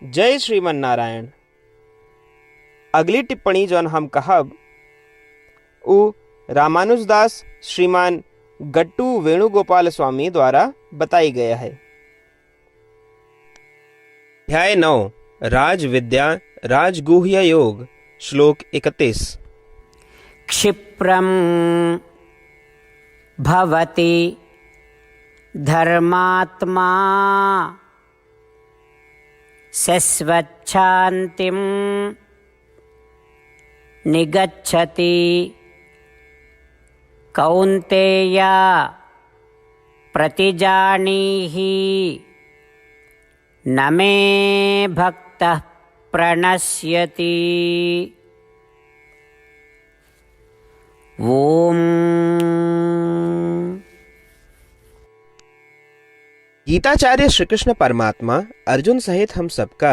जय श्रीमन नारायण। अगली टिप्पणी जौन हम कहब उ रामानुजदास श्रीमान गट्टू वेणुगोपाल स्वामी द्वारा बताई गया है। अध्याय 9 राज विद्या राजगुह्य योग श्लोक 31। क्षिप्रं भवति धर्मात्मा शश्वच्छान्तिं निगच्छति कौन्तेय प्रतिजानीहि न मे भक्तः प्रणश्यति। ओम। गीताचार्य श्री कृष्ण परमात्मा अर्जुन सहित हम सबका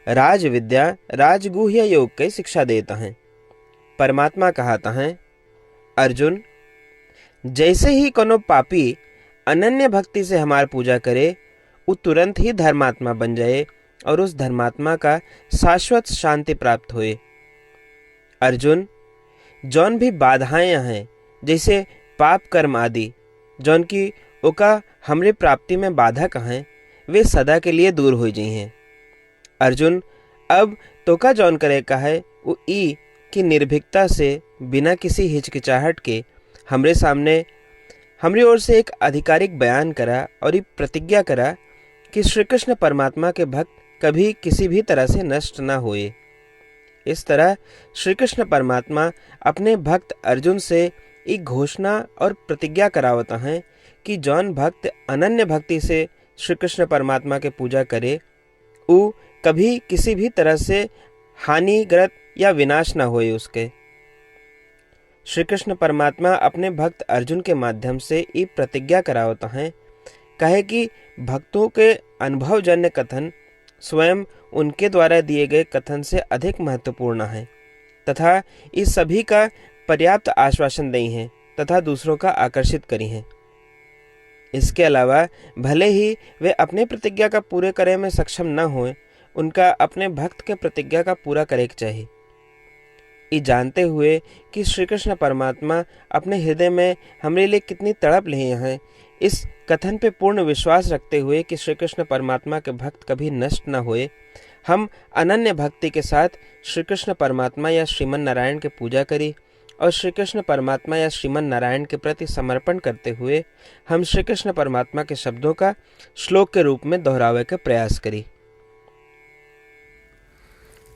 राज विद्या राजगुह्य योग की शिक्षा देता है। परमात्मा कहता है, अर्जुन, जैसे ही कोनो पापी अनन्य भक्ति से हमार पूजा करे वो तुरंत ही धर्मात्मा बन जाए और उस धर्मात्मा का शाश्वत शांति प्राप्त होए। अर्जुन, जौन भी बाधाएं हैं जैसे पाप कर्म आदि जौन की ओका हमरे प्राप्ति में बाधक हैं, वे सदा के लिए दूर हो जाई हैं। अर्जुन, अब तोका जौन करे का है वो ई कि निर्भीकता से बिना किसी हिचकिचाहट के हमरे सामने हमरी ओर से एक आधिकारिक बयान करा और ये प्रतिज्ञा करा कि श्री कृष्ण परमात्मा के भक्त कभी किसी भी तरह से नष्ट ना होए। इस तरह श्री कृष्ण परमात्मा अपने भक्त अर्जुन से एक घोषणा और प्रतिज्ञा करावता हैं कि जौन भक्त अनन्य भक्ति से श्री कृष्ण परमात्मा के पूजा करे वो कभी किसी भी तरह से हानिग्रस्त या विनाश न होए उसके। श्री कृष्ण परमात्मा अपने भक्त अर्जुन के माध्यम से ये प्रतिज्ञा करावता हैं, कहे कि भक्तों के अनुभवजन्य कथन स्वयं उनके द्वारा दिए गए कथन से अधिक महत्वपूर्ण है तथा इस सभी का पर्याप्त आश्वासन दी हैं तथा दूसरों का आकर्षित करी हैं। इसके अलावा भले ही वे अपने प्रतिज्ञा का पूरे करे में सक्षम न हों, उनका अपने भक्त के प्रतिज्ञा का पूरा करे चाहिए। ये जानते हुए कि श्री कृष्ण परमात्मा अपने हृदय में हमारे लिए कितनी तड़प लिए हैं, इस कथन पे पूर्ण विश्वास रखते हुए कि श्री कृष्ण परमात्मा के भक्त कभी नष्ट न होए, हम अनन्य भक्ति के साथ श्री कृष्ण परमात्मा या श्रीमन नारायण की पूजा करी और श्री कृष्ण परमात्मा या श्रीमन नारायण के प्रति समर्पण करते हुए हम श्री कृष्ण परमात्मा के शब्दों का श्लोक के रूप में दोहरावे का प्रयास करी।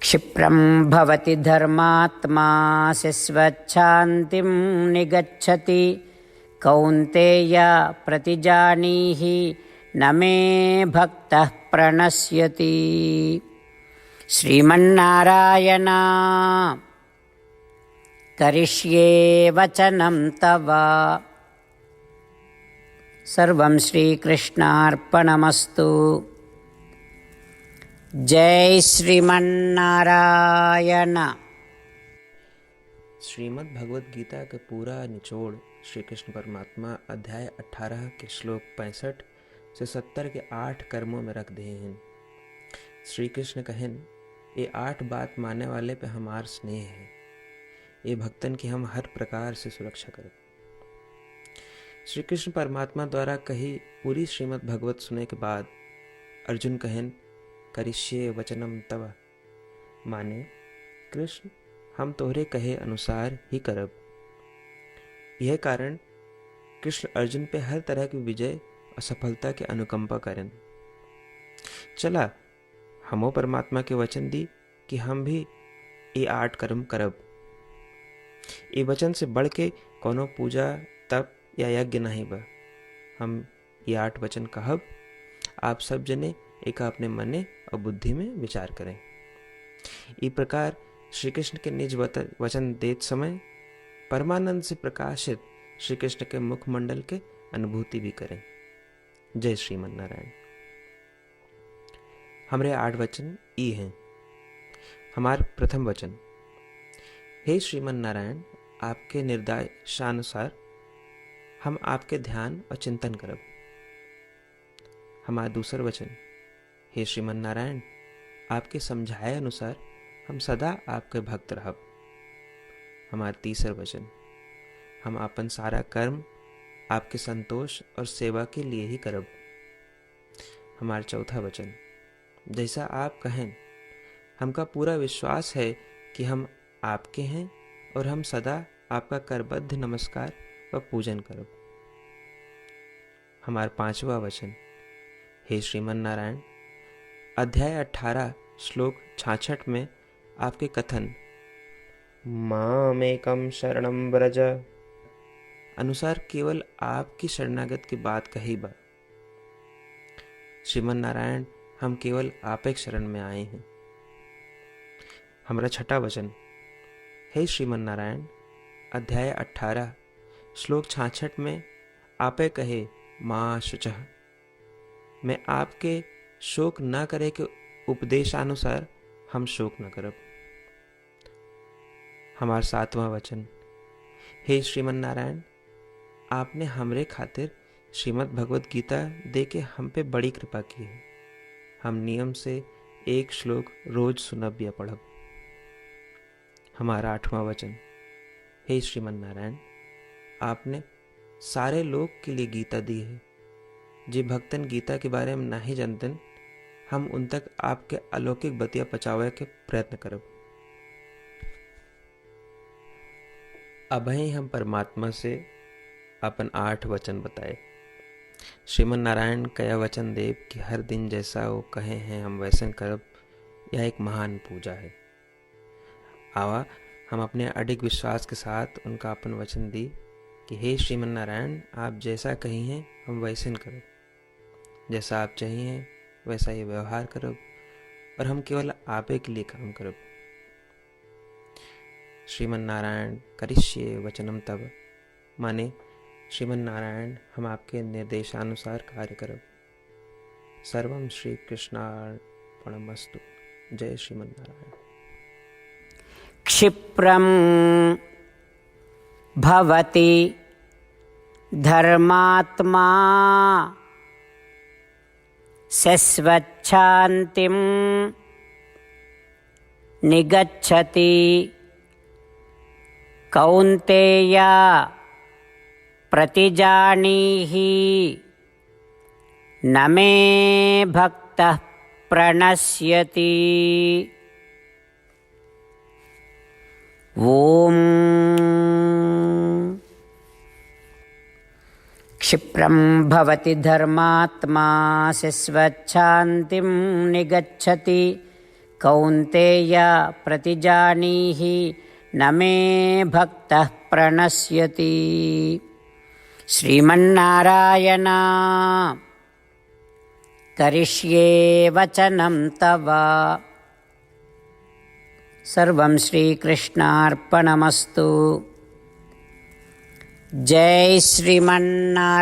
क्षिप्रं भवति धर्मात्मा शश्वच्छान्तिं निगच्छति कौन्तेय प्रतिजानीहि न मे भक्तः प्रणश्यति। श्रीमन्नारायण करिष्ये वचनं तव। सर्वं श्रीकृष्णार्पणमस्तु। जय श्रीमन्नारायण। श्रीमद् भगवद गीता का पूरा निचोड़ श्री कृष्ण परमात्मा अध्याय 18 के श्लोक 65 से 70 के 8 कर्मों में रख दिए हैं। श्री कृष्ण कहन, ये 8 बात मानने वाले पे हमार स्नेह है, ये भक्तन की हम हर प्रकार से सुरक्षा करें। श्री कृष्ण परमात्मा द्वारा कही पूरी श्रीमद् भगवत सुने के बाद अर्जुन कहन, करिष्ये वचनम तव, माने कृष्ण हम तोहरे कहे अनुसार ही करब। यह कारण कृष्ण अर्जुन पे हर तरह की विजय और सफलता के अनुकंपा करें। चला हमो परमात्मा के वचन दी कि हम भी ये 8 कर्म करब। ये वचन से बढ़ के कोनो पूजा तप या यज्ञ नहीं बा। हम ये 8 वचन कहब, आप सब जने एक अपने मने और बुद्धि में विचार करें। इस प्रकार श्री कृष्ण के निज वचन देत समय परमानंद से प्रकाशित श्री कृष्ण के मुखमंडल के अनुभूति भी करें। जय श्रीमन नारायण। हमारे 8 वचन ई हैं। हमार प्रथम वचन, हे श्रीमन नारायण, आपके निर्देशानुसार हम आपके ध्यान और चिंतन करब। हमारा दूसर वचन, हे श्रीमन नारायण, आपके समझाए अनुसार हम सदा आपके भक्त रहब। हमारा तीसरा वचन, हम अपन सारा कर्म आपके संतोष और सेवा के लिए ही करब। हमारा चौथा वचन, जैसा आप कहें, हमका पूरा विश्वास है कि हम आपके हैं और हम सदा आपका करबद्ध नमस्कार व पूजन करब। हमारा पांचवा वचन, हे श्रीमन नारायण, अध्याय 18 श्लोक 66 में आपके कथन मामेकम शरणम व्रज अनुसार केवल आपकी शरणागत की बात कही बा। श्रीमन नारायण, हम केवल आप एक शरण में आए हैं। हमारा छठा वचन, हे श्रीमन नारायण, अध्याय 18 श्लोक 66 में आपे कहे माँ शुचः, मैं आपके शोक न करे के उपदेशानुसार हम शोक न करब। हमारा सातवां वचन, हे श्रीमन नारायण, आपने हमरे खातिर श्रीमद् भगवत गीता दे के हम पे बड़ी कृपा की है। हम नियम से एक श्लोक रोज सुनब या पढ़ब। हमारा आठवां वचन, हे श्रीमन नारायण, आपने सारे लोग के लिए गीता दी है। जे भक्तन गीता के बारे में नहीं जानतन, हम उन तक आपके अलौकिक बतिया पहुंचावे के प्रयत्न करब। अभी हम परमात्मा से अपन 8 वचन बताए। श्रीमन नारायण कया वचन देव कि हर दिन जैसा वो कहे हैं हम वैसन करब, यह एक महान पूजा है। आवा हम अपने अडिग विश्वास के साथ उनका अपन वचन दी कि हे श्रीमन नारायण, आप जैसा कही हैं हम वैसन करब, जैसा आप चाहिए वैसा ही व्यवहार करब और हम केवल आपे के लिए काम करब। श्रीमन नारायण करिष्ये वचनम तब, माने श्रीमन नारायण हम आपके निर्देशानुसार कार्य करब। सर्वम श्री कृष्णार्पणमस्तु। जय श्रीमन नारायण। क्षिप्रं भवति धर्मात्मा शश्वच्छान्तिं निगच्छति कौन्तेय प्रतिजानीहि न मे भक्तः प्रणश्यति। ओम क्षिप्रं भवति धर्मात्मा शश्वच्छान्तिं निगच्छति कौन्तेय प्रतिजानीहि न मे भक्तः प्रणश्यति। श्रीमन्नारायण करिष्ये वचनं तव। सर्वं श्रीकृष्णार्पणमस्तु। जय श्रीमन्नारायण।